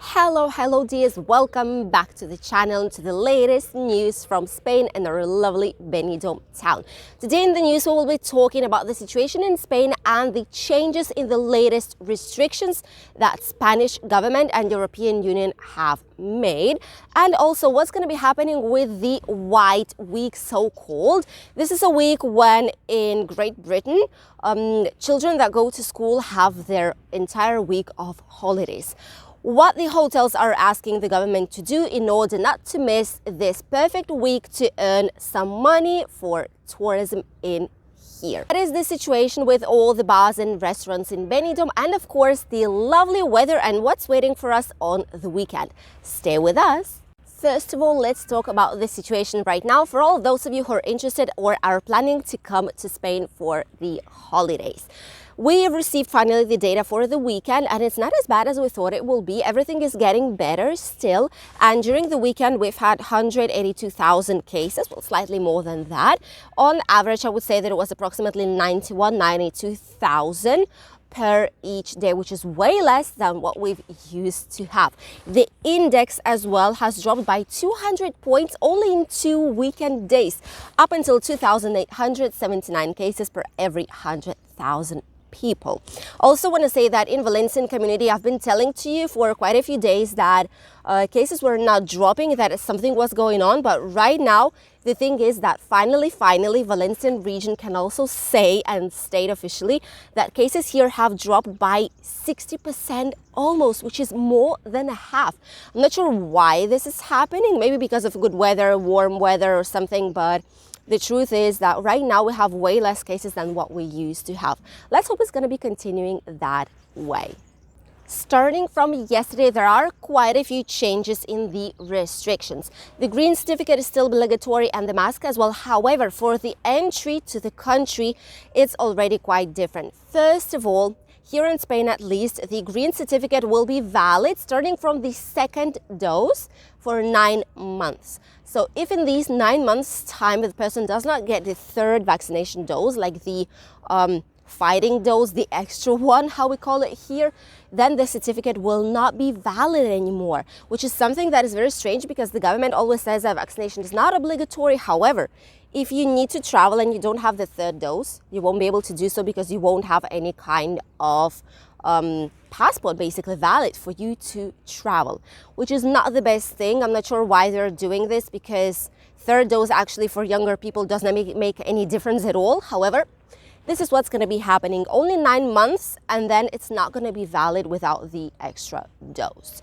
Hello dears, welcome back to the channel, to the latest news from Spain and our lovely Benidorm town. Today in the news we will be talking about the situation in Spain and the changes in the latest restrictions that Spanish government and European Union have made, and also what's going to be happening with the White Week, so called. This is a week when in Great Britain children that go to school have their entire week of holidays. What the hotels are asking the government to do in order not to miss this perfect week to earn some money for tourism in here. That is the situation with all the bars and restaurants in Benidorm, and of course the lovely weather and what's waiting for us on the weekend. Stay with us. First of all, let's talk about the situation right now for all those of you who are interested or are planning to come to Spain for the holidays. We have received finally the data for the weekend, and it's not as bad as we thought it will be. Everything is getting better still, and during the weekend we've had 182,000 cases, well, slightly more than that. On average, I would say that it was approximately 92,000 per each day, which is way less than what we've used to have. The index as well has dropped by 200 points only in 2 weekend days, up until 2,879 cases per every 100,000 people. Also want to say that in Valencian Community, I've been telling to you for quite a few days that cases were not dropping, that something was going on, but right now the thing is that finally Valencian region can also say and state officially that cases here have dropped by 60% almost, which is more than a half. I'm not sure why this is happening, maybe because of good weather, warm weather or something, but the truth is that right now we have way less cases than what we used to have. Let's hope it's going to be continuing that way. Starting from yesterday, there are quite a few changes in the restrictions. The green certificate is still obligatory and the mask as well. However, for the entry to the country, it's already quite different. First of all, here in Spain at least, the green certificate will be valid starting from the second dose for 9 months. So if in these 9 months time the person does not get the third vaccination dose, like the fighting dose, the extra one, how we call it here, then the certificate will not be valid anymore, which is something that is very strange because the government always says that vaccination is not obligatory. However, if you need to travel and you don't have the third dose, you won't be able to do so because you won't have any kind of passport basically valid for you to travel, which is not the best thing. I'm not sure why they're doing this, because third dose actually for younger people doesn't make any difference at all. However, this is what's going to be happening. Only 9 months, and then it's not going to be valid without the extra dose.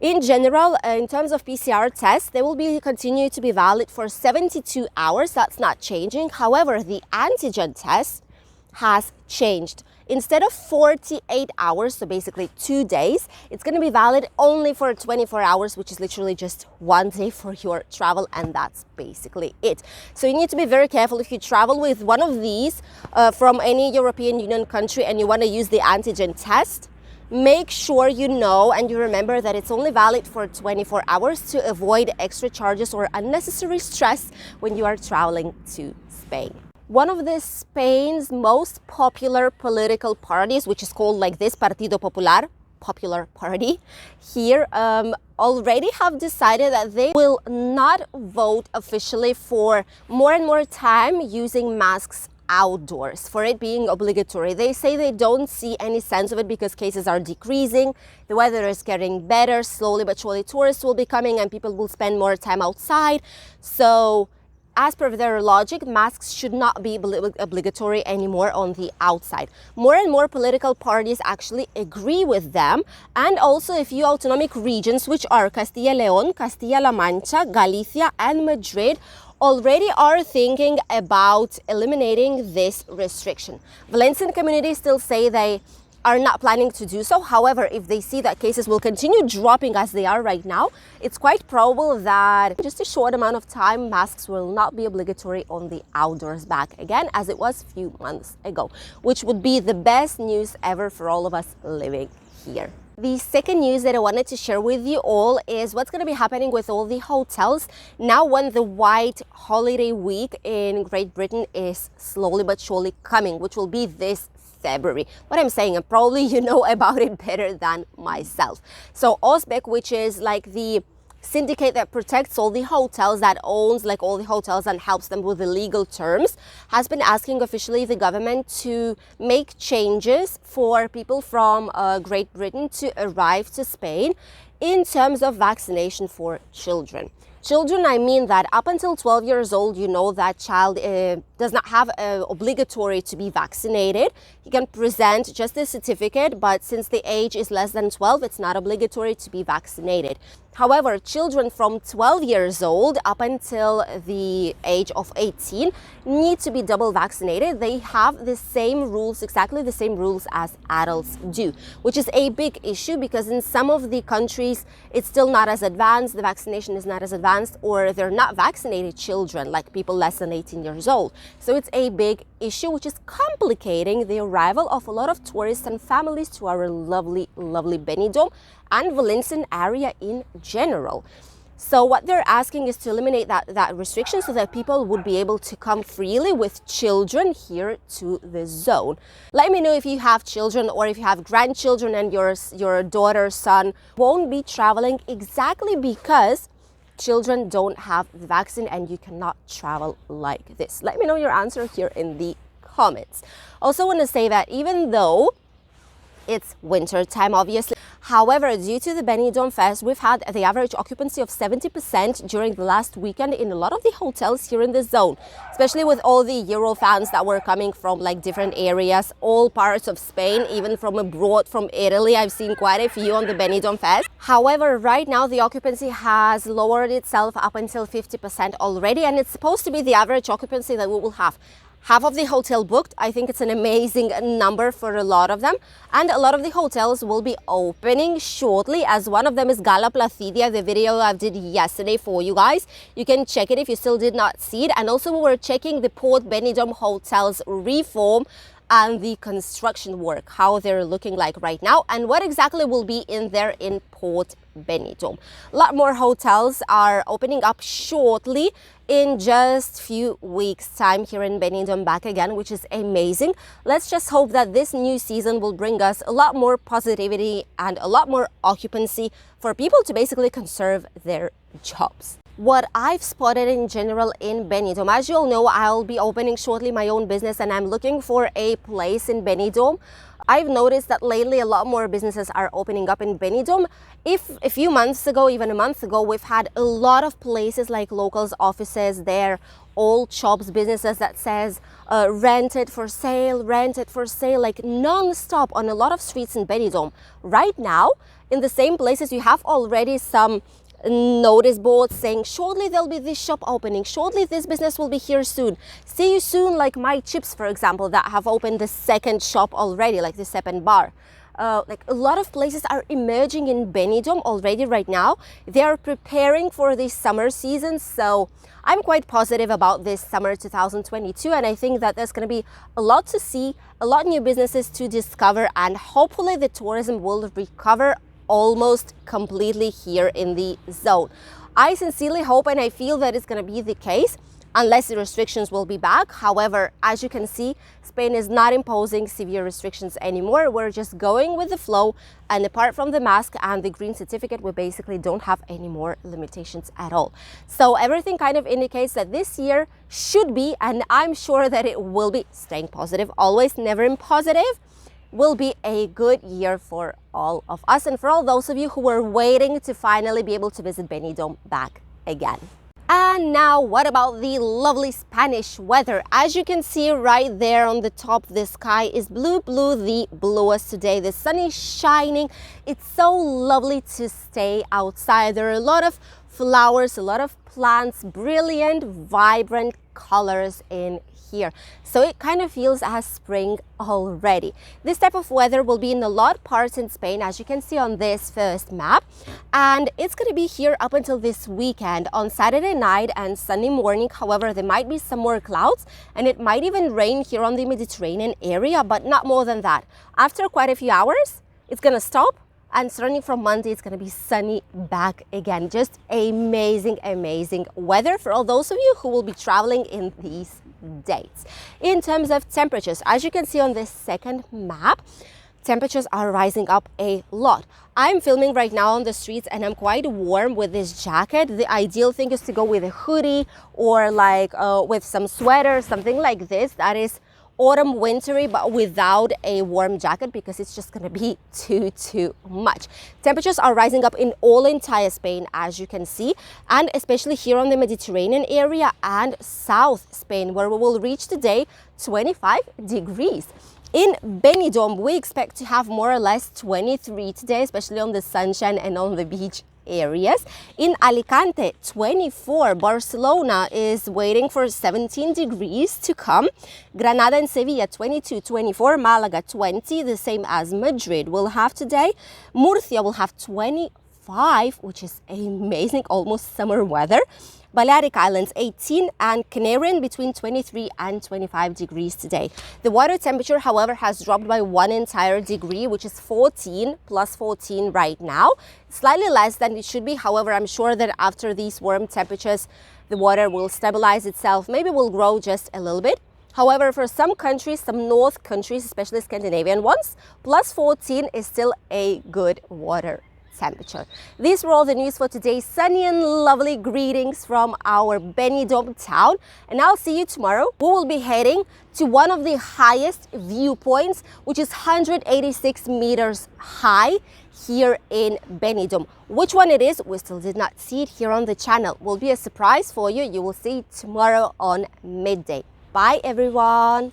In general, in terms of PCR tests, they will continue to be valid for 72 hours. That's not changing. However, the antigen test has changed. Instead of 48 hours, so basically 2 days, it's going to be valid only for 24 hours, which is literally just 1 day for your travel, and that's basically it. So you need to be very careful if you travel with one of these from any European Union country and you want to use the antigen test. Make sure you know and you remember that it's only valid for 24 hours to avoid extra charges or unnecessary stress when you are traveling to Spain. One of Spain's most popular political parties, which is called like this, Partido Popular, Popular Party, here already have decided that they will not vote officially for more and more time using masks outdoors, for it being obligatory. They say they don't see any sense of it because cases are decreasing, the weather is getting better, slowly but surely tourists will be coming and people will spend more time outside. So as per their logic, masks should not be obligatory anymore on the outside. More and more political parties actually agree with them, and also a few autonomic regions, which are Castilla y León, Castilla-La Mancha, Galicia and Madrid, already are thinking about eliminating this restriction. Valencian Community still say they are not planning to do so. However, if they see that cases will continue dropping as they are right now, it's quite probable that in just a short amount of time, masks will not be obligatory on the outdoors back again, as it was a few months ago, which would be the best news ever for all of us living here. The second news that I wanted to share with you all is what's going to be happening with all the hotels now when the white holiday week in Great Britain is slowly but surely coming, which will be this February. What I'm saying, and probably you know about it better than myself. So Osbeck, which is like the syndicate that protects all the hotels, that owns like all the hotels and helps them with the legal terms, has been asking officially the government to make changes for people from Great Britain to arrive to Spain in terms of vaccination for children. Children, I mean that up until 12 years old, you know that child does not have obligatory to be vaccinated. He can present just the certificate, but since the age is less than 12, it's not obligatory to be vaccinated. However, children from 12 years old up until the age of 18 need to be double vaccinated. They have the same rules, exactly the same rules as adults do, which is a big issue because in some of the countries, it's still not as advanced, the vaccination is not as advanced, or they're not vaccinated children, like people less than 18 years old. So it's a big issue, which is complicating the arrival of a lot of tourists and families to our lovely, lovely Benidorm and Valencian area in general. So what they're asking is to eliminate that restriction so that people would be able to come freely with children here to the zone. Let me know if you have children or if you have grandchildren and your daughter, son won't be traveling exactly because children don't have the vaccine and you cannot travel like this. Let me know your answer here in the comments. Also want to say that even though it's winter time, obviously. However, due to the Benidorm Fest, we've had the average occupancy of 70% during the last weekend in a lot of the hotels here in the zone, especially with all the Euro fans that were coming from like different areas, all parts of Spain, even from abroad, from Italy. I've seen quite a few on the Benidorm Fest. However, right now the occupancy has lowered itself up until 50% already, and it's supposed to be the average occupancy that we will have. Half of the hotel booked. I think it's an amazing number for a lot of them. And a lot of the hotels will be opening shortly, as one of them is Gala Placidia, the video I did yesterday for you guys. You can check it if you still did not see it. And also we were checking the Port Benidorm hotels reform and the construction work, how they're looking like right now and what exactly will be in there in Port Benidorm. A lot more hotels are opening up shortly in just few weeks time here in Benidorm back again, which is amazing. Let's just hope that this new season will bring us a lot more positivity and a lot more occupancy for people to basically conserve their jobs. What I've spotted in general in Benidorm, as you all know, I'll be opening shortly my own business and I'm looking for a place in Benidorm. I've noticed that lately a lot more businesses are opening up in Benidorm. If a few months ago, even a month ago, we've had a lot of places like locals offices there, old shops, businesses that says rented for sale, like non-stop on a lot of streets in Benidorm. Right now, in the same places, you have already some notice boards saying shortly there'll be this shop opening, shortly this business will be here soon, see you soon, like My Chips, for example, that have opened the second shop already, like the second bar. Like a lot of places are emerging in Benidorm already right now. They are preparing for the summer season, so I'm quite positive about this summer 2022, and I think that there's going to be a lot to see, a lot of new businesses to discover, and hopefully the tourism will recover almost completely here in the zone. I sincerely hope and I feel that it's going to be the case unless the restrictions will be back. However, as you can see, Spain is not imposing severe restrictions anymore. We're just going with the flow, and apart from the mask and the green certificate, we basically don't have any more limitations at all. So everything kind of indicates that this year should be, and I'm sure that it will be, staying positive always, never impositive, will be a good year for all of us and for all those of you who were waiting to finally be able to visit Benidorm back again. And now, what about the lovely Spanish weather? As you can see right there on the top, the sky is blue, the bluest today. The sun is shining. It's so lovely to stay outside. There are a lot of flowers, a lot of plants, brilliant, vibrant colors in here. So it kind of feels as spring already. This type of weather will be in a lot of parts in Spain, as you can see on this first map. And it's going to be here up until this weekend on Saturday night and Sunday morning. However, there might be some more clouds and it might even rain here on the Mediterranean area, but not more than that. After quite a few hours, it's going to stop. And starting from Monday, it's going to be sunny back again. Just amazing, amazing weather for all those of you who will be traveling in these dates. In terms of temperatures, as you can see on this second map, temperatures are rising up a lot. I'm filming right now on the streets and I'm quite warm with this jacket. The ideal thing is to go with a hoodie or like with some sweater, something like this that is autumn wintry but without a warm jacket, because it's just gonna be too much. Temperatures are rising up in all entire Spain, as you can see, and especially here on the Mediterranean area and South Spain, where we will reach today 25 degrees. In Benidorm, we expect to have more or less 23 today, especially on the sunshine and on the beach areas. In Alicante, 24. Barcelona is waiting for 17 degrees to come. Granada and Sevilla, 22, 24. Malaga, 20, the same as Madrid will have today. Murcia will have 25, which is amazing, almost summer weather. Balearic Islands 18, and Canarian between 23 and 25 degrees today. The water temperature, however, has dropped by 1 entire degree, which is 14, plus 14 right now. Slightly less than it should be. However, I'm sure that after these warm temperatures, the water will stabilize itself, maybe will grow just a little bit. However, for some countries, some north countries, especially Scandinavian ones, plus 14 is still a good water temperature. These were all the news for today. Sunny and lovely greetings from our Benidorm town, and I'll see you tomorrow. We will be heading to one of the highest viewpoints, which is 186 meters high here in Benidorm. Which one it is, we still did not see it here on the channel. Will be a surprise for you. You will see it tomorrow on midday. Bye everyone.